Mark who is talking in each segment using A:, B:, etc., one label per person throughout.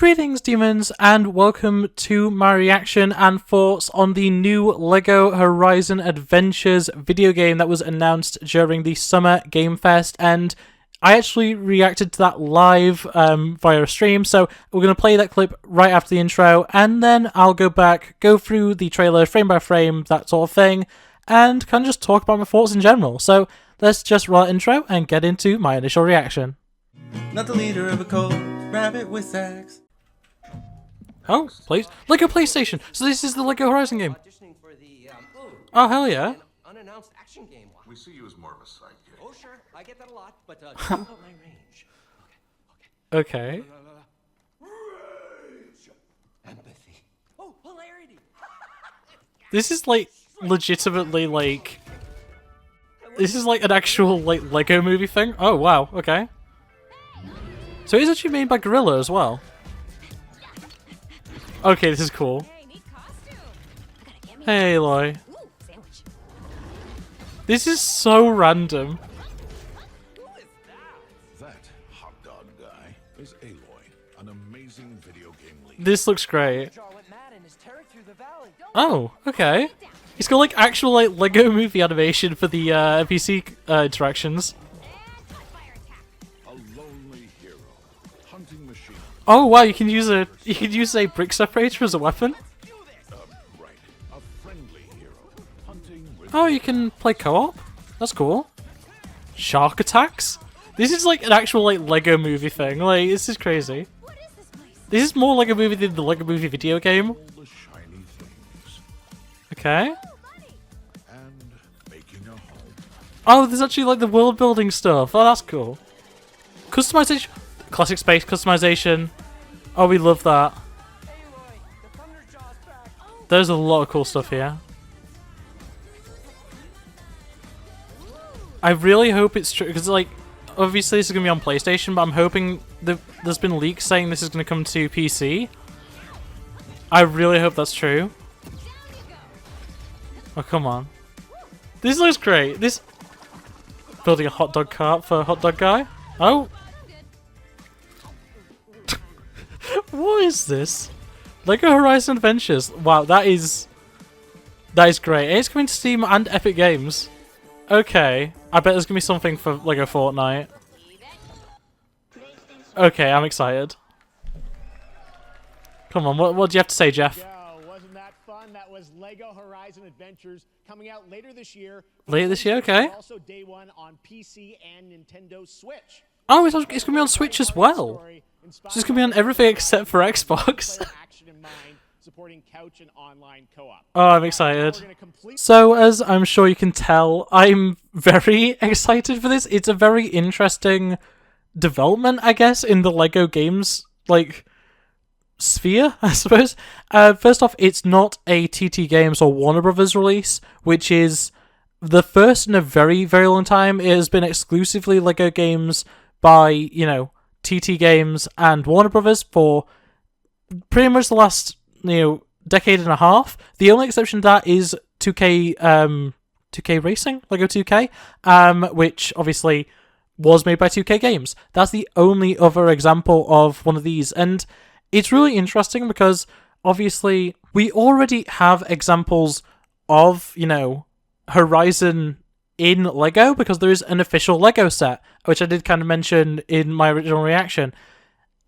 A: Greetings, demons, and welcome to my reaction and thoughts on the new LEGO Horizon Adventures video game that was announced during the Summer Game Fest, and I actually reacted to that live via a stream, so we're going to play that clip right after the intro, and then I'll go back, go through the trailer frame by frame, that sort of thing, and kind of just talk about my thoughts in general. So let's just roll that intro and get into my initial reaction.
B: Not the leader of a cult, RabbitWithAxe.
A: Oh, please. LEGO PlayStation! So this is the LEGO Horizon game. Oh, hell yeah.
C: Unannounced action game.
D: We see you as more of a sidekick.
C: Oh, sure. I get that a lot, but don't go my range.
A: Okay.
C: Rage. Empathy. Oh, hilarity.
A: This is like legitimately like... This is like an actual like LEGO movie thing? Oh, wow. Okay. So it's actually made by Gorilla as well. Okay, this is cool. Hey, Aloy. This is so random.
D: That hot dog guy is Aloy, an amazing video game lead.
A: This looks great. Oh, okay. He's got like actual like LEGO movie animation for the NPC interactions.
D: A lonely hero, hunting machine.
A: Oh wow, you can use a brick separator as a weapon.
D: Right, a friendly hero, hunting with.
A: Oh, you can play co-op. That's cool. Shark attacks. This is like an actual like LEGO movie thing. Like this is crazy. This is more LEGO movie than the LEGO movie video game.
D: All the shiny things
A: Okay.
D: and making a home.
A: Oh, there's actually like the world building stuff. Oh, that's cool. Customization. Classic space customization. Oh, we love that. There's a lot of cool stuff here. I really hope it's true, because like, obviously this is going to be on PlayStation, but I'm hoping there's been leaks saying this is going to come to PC. I really hope that's true. Oh, come on. This looks great. This... Building a hot dog cart for a hot dog guy. Oh. What is this? LEGO Horizon Adventures. Wow, that is great. It's coming to Steam and Epic Games. Okay. I bet there's going to be something for LEGO Fortnite. Okay, I'm excited. Come on, what do you have to say, Jeff?
E: Yo, wasn't that fun? That was LEGO Horizon Adventures coming out later this year.
A: Later this year, okay.
E: Also day one on PC and Nintendo Switch.
A: Oh, it's going to be on Switch as well. So it's going to be on everything except for Xbox. Oh, I'm excited. So, as I'm sure you can tell, I'm very excited for this. It's a very interesting development, I guess, in the LEGO games, like, sphere, I suppose. First off, it's not a TT Games or Warner Brothers release, which is the first in a very, very long time. It has been exclusively LEGO games by, you know, TT Games and Warner Brothers for pretty much the last, you know, decade and a half. The only exception to that is 2K, 2K Racing, LEGO 2K, which obviously was made by 2K Games. That's the only other example of one of these, and it's really interesting because obviously we already have examples of, you know, Horizon in LEGO because there is an official LEGO set, which I did kind of mention in my original reaction.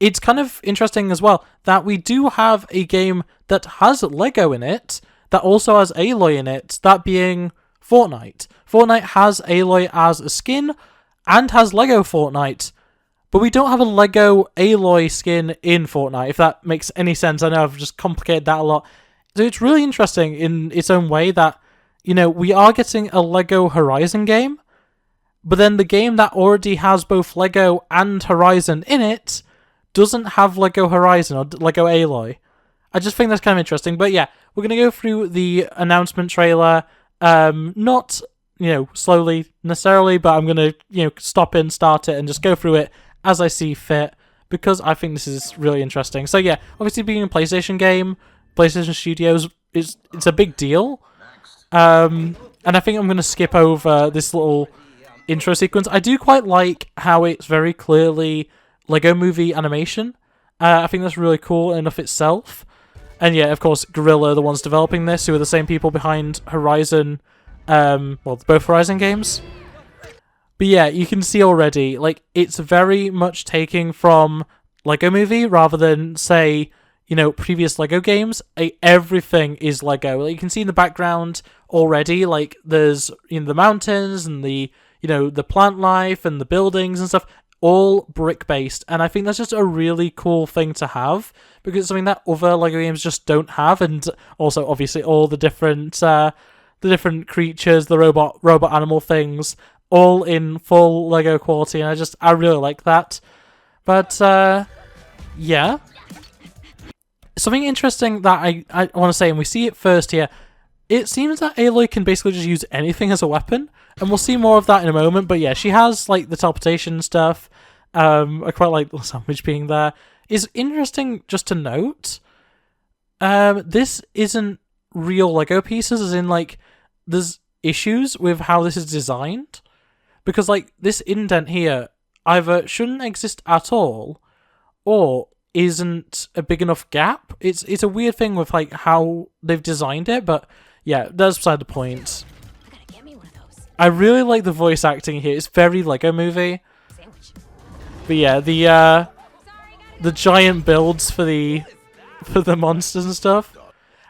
A: It's kind of interesting as well that we do have a game that has LEGO in it, that also has Aloy in it, that being Fortnite. Fortnite has Aloy as a skin and has LEGO Fortnite, but we don't have a LEGO Aloy skin in Fortnite, if that makes any sense. I know I've just complicated that a lot. So it's really interesting in its own way that, you know, we are getting a LEGO Horizon game, but then the game that already has both LEGO and Horizon in it doesn't have LEGO Horizon or LEGO Aloy. I just think that's kind of interesting. But yeah, we're going to go through the announcement trailer, not, you know, slowly necessarily, but I'm going to, you know, stop in, start it, and just go through it as I see fit, because I think this is really interesting. So yeah, obviously being a PlayStation game, PlayStation Studios, it's a big deal. And I think I'm going to skip over this little intro sequence. I do quite like how it's very clearly LEGO movie animation. I think that's really cool enough itself. And yeah, of course, Guerrilla are the ones developing this, who are the same people behind Horizon, well, both Horizon games. But yeah, you can see already, like, it's very much taking from Lego Movie rather than, say, you know, previous Lego games. Everything is Lego. Like, you can see in the background already, like, there's, you know, the mountains and the, you know, the plant life and the buildings and stuff, all brick-based. And I think that's just a really cool thing to have, because it's something that other Lego games just don't have. And also, obviously, all the different creatures, the robot animal things, all in full Lego quality, and I really like that. But yeah, something interesting that I want to say, and we see it first here. It seems that Aloy can basically just use anything as a weapon, and we'll see more of that in a moment. But yeah, she has like the teleportation stuff. I quite like the sandwich being there. It's interesting just to note. This isn't real Lego pieces, as in like there's issues with how this is designed. Because, like, this indent here either shouldn't exist at all, or isn't a big enough gap. It's a weird thing with, like, how they've designed it, but, yeah, that's beside the point. I really like the voice acting here. It's very Lego Movie. But, yeah, the giant builds for the monsters and stuff.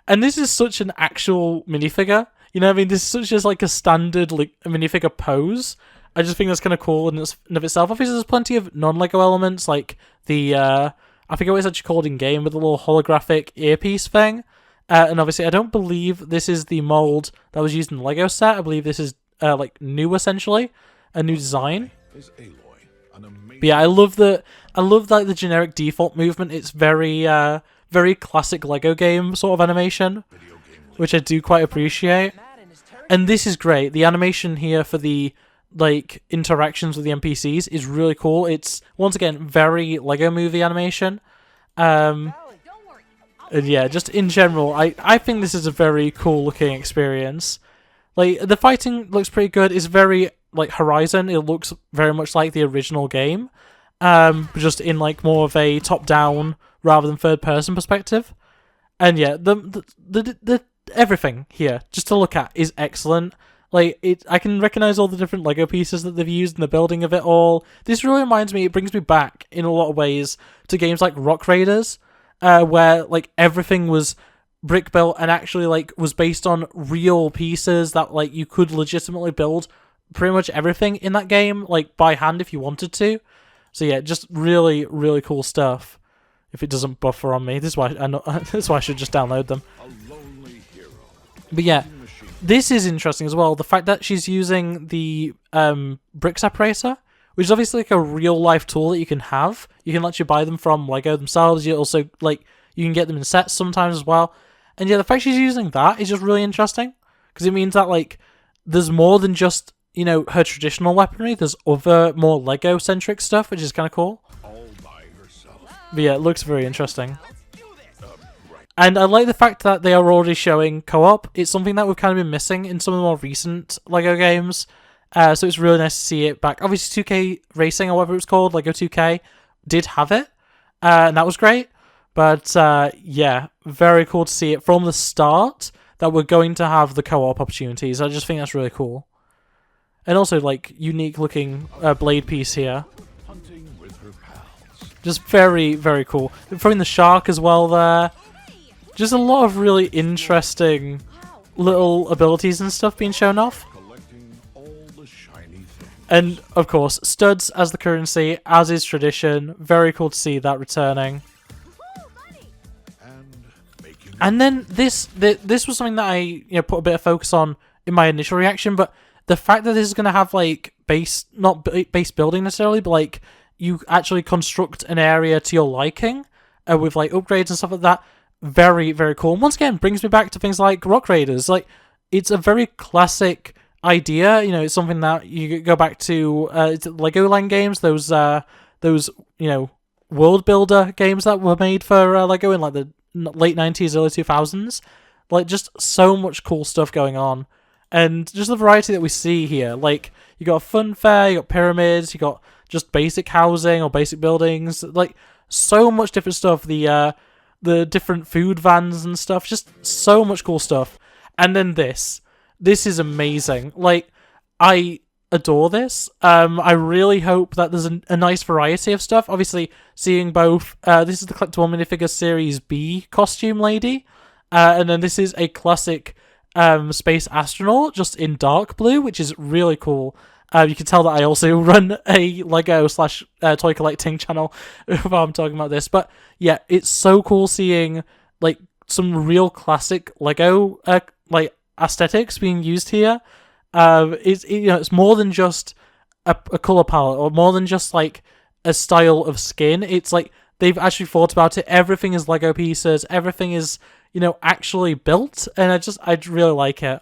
A: And this is such an actual minifigure. You know what I mean? This is such just, like, a standard minifigure pose. I just think that's kind of cool in of itself. Obviously, there's plenty of non-Lego elements, like the, I forget what it's actually called in-game, but the little holographic earpiece thing. And obviously, I don't believe this is the mold that was used in the Lego set. I believe this is, like, new, essentially. A new design. But yeah, I love like, the generic default movement. It's very, very classic Lego game sort of animation, which I do quite appreciate. And this is great. The animation here for the like interactions with the NPCs is really cool. It's once again very Lego Movie animation. And yeah, just in general, I think this is a very cool looking experience. Like the fighting looks pretty good. It's very like Horizon. It looks very much like the original game, just in like more of a top down rather than third person perspective. And yeah, the everything here just to look at is excellent. Like, I can recognize all the different Lego pieces that they've used in the building of it all. This really reminds me, it brings me back in a lot of ways to games like Rock Raiders, where, like, everything was brick built and actually, like, was based on real pieces that, like, you could legitimately build pretty much everything in that game, like, by hand if you wanted to. So yeah, just really, really cool stuff. If it doesn't buffer on me, this is why this is why I should just download them. But yeah, this is interesting as well. The fact that she's using the brick separator, which is obviously like a real life tool that you can have. You can actually buy them from Lego themselves. You also like you can get them in sets sometimes as well. And yeah, the fact she's using that is just really interesting because it means that like there's more than just, you know, her traditional weaponry. There's other more Lego centric stuff, which is kind of cool. But yeah, it looks very interesting. And I like the fact that they are already showing co-op. It's something that we've kind of been missing in some of the more recent Lego games. So it's really nice to see it back. Obviously 2K Racing, or whatever it's called, Lego 2K, did have it. And that was great. But yeah, very cool to see it from the start that we're going to have the co-op opportunities. I just think that's really cool. And also, like, unique looking blade piece here. Just very, very cool. Throwing the shark as well there. Just a lot of really interesting little abilities and stuff being shown off. And, of course, studs as the currency, as is tradition. Very cool to see that returning. And then this was something that I put a bit of focus on in my initial reaction, but the fact that this is going to have, like, not base building necessarily, but, like, you actually construct an area to your liking with, like, upgrades and stuff like that. Very, very cool. And once again, brings me back to things like Rock Raiders. Like, it's a very classic idea. You know, it's something that you go back to Legoland games. Those world builder games that were made for Lego in like the late 90s, early 2000s. Like, just so much cool stuff going on, and just the variety that we see here. Like, you got a fun fair, you got pyramids, you got just basic housing or basic buildings. Like, so much different stuff. The different food vans and stuff, just so much cool stuff. And then this is amazing. Like, I adore this. I really hope that there's a nice variety of stuff. Obviously, seeing both, this is the collectible minifigure Series B costume lady, and then this is a classic space astronaut, just in dark blue, which is really cool. You can tell that I also run a Lego / toy collecting channel while I'm talking about this. But yeah, it's so cool seeing like some real classic Lego like aesthetics being used here. It's more than just a color palette or more than just like a style of skin. It's like they've actually thought about it. Everything is Lego pieces. Everything is, actually built, and I really like it.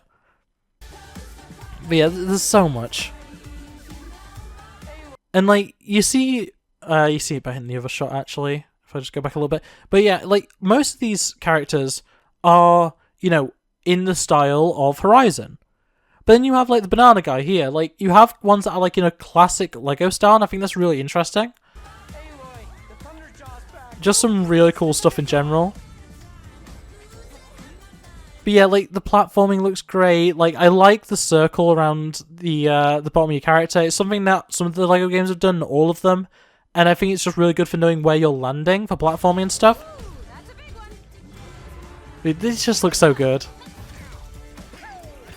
A: But yeah, there's so much. And like you see it behind the other shot actually. If I just go back a little bit, but yeah, like most of these characters are in the style of Horizon. But then you have like the banana guy here. Like you have ones that are like in a classic Lego style, and I think that's really interesting. Just some really cool stuff in general. But yeah, like the platforming looks great. Like I like the circle around the bottom of your character. It's something that some of the Lego games have done, all of them, and I think it's just really good for knowing where you're landing for platforming and stuff. This just looks so good.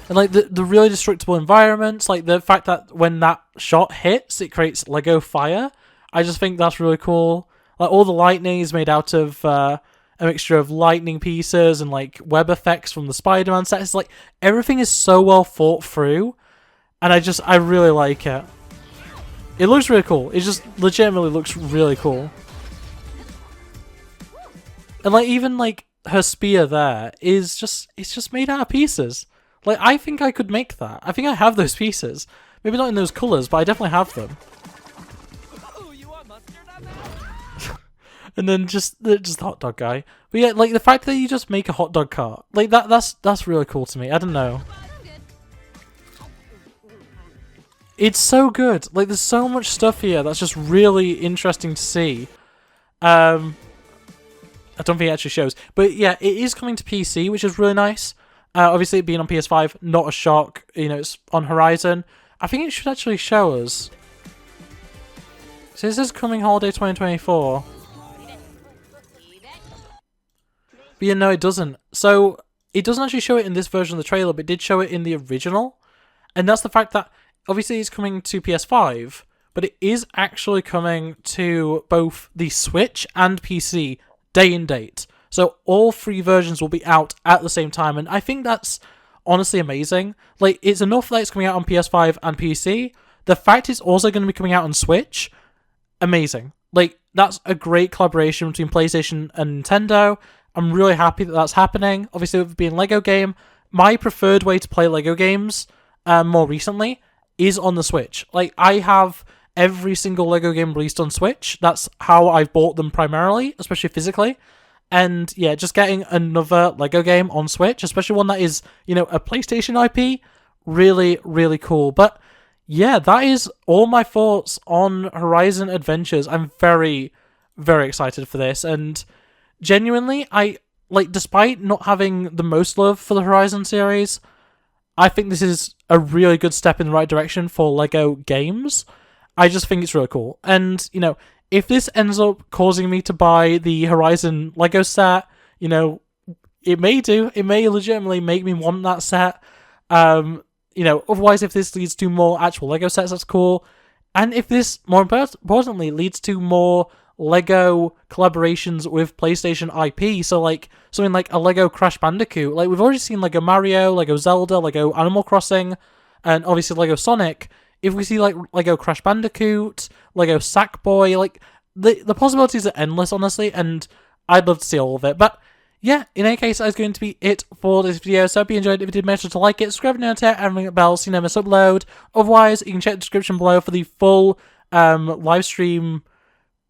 A: And like the really destructible environments, like the fact that when that shot hits, it creates Lego fire. I just think that's really cool. Like all the lightning is made out of a mixture of lightning pieces and like web effects from the Spider-Man set. It's like everything is so well thought through, and I really like it. It looks really cool. It just legitimately looks really cool. And like even like her spear there is it's just made out of pieces. Like I think I could make that. I think I have those pieces. Maybe not in those colours, but I definitely have them. And then just the hot dog guy. But yeah, like the fact that you just make a hot dog cart, like that's really cool to me. I don't know. It's so good. Like there's so much stuff here that's just really interesting to see. I don't think it actually shows, but yeah, it is coming to PC, which is really nice. Obviously, it being on PS5, not a shock. It's on Horizon. I think it should actually show us. So this is coming holiday 2024. But yeah, no, it doesn't. So it doesn't actually show it in this version of the trailer, but it did show it in the original. And that's the fact that obviously it's coming to PS5, but it is actually coming to both the Switch and PC day and date. So all three versions will be out at the same time, and I think that's honestly amazing. Like, it's enough that it's coming out on PS5 and PC. The fact it's also going to be coming out on Switch, amazing. Like, that's a great collaboration between PlayStation and Nintendo. I'm really happy that that's happening. Obviously, with it being a Lego game, my preferred way to play Lego games more recently is on the Switch. Like, I have every single Lego game released on Switch. That's how I've bought them primarily, especially physically. And yeah, just getting another Lego game on Switch, especially one that is, a PlayStation IP, really, really cool. But yeah, that is all my thoughts on Horizon Adventures. I'm very, very excited for this. And genuinely, despite not having the most love for the Horizon series, I think this is a really good step in the right direction for Lego games. I just think it's really cool. And, if this ends up causing me to buy the Horizon Lego set, it may do. It may legitimately make me want that set. Otherwise, if this leads to more actual Lego sets, that's cool. And if this, more importantly, leads to more Lego collaborations with PlayStation IP, so like something like a Lego Crash Bandicoot. Like, we've already seen Lego Mario, Lego Zelda, Lego Animal Crossing, and obviously Lego Sonic. If we see like Lego Crash Bandicoot, Lego Sackboy, like the possibilities are endless, honestly, and I'd love to see all of it. But yeah, in any case, that's going to be it for this video. So I hope you enjoyed it. If you did, make sure to like it, subscribe to it, and ring the bell so you never miss upload. Otherwise, you can check the description below for the full live stream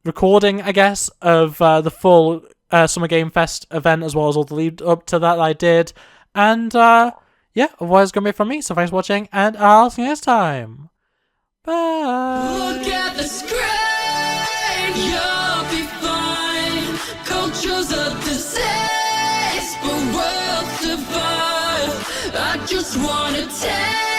A: recording, I guess, of the full Summer Game Fest event, as well as all the lead up to that I did. And yeah, otherwise, it's going to be it from me. So thanks for watching, and I'll see you next time. Bye.
F: Look at the screen, you'll be fine. desperate to find. I just wanna tell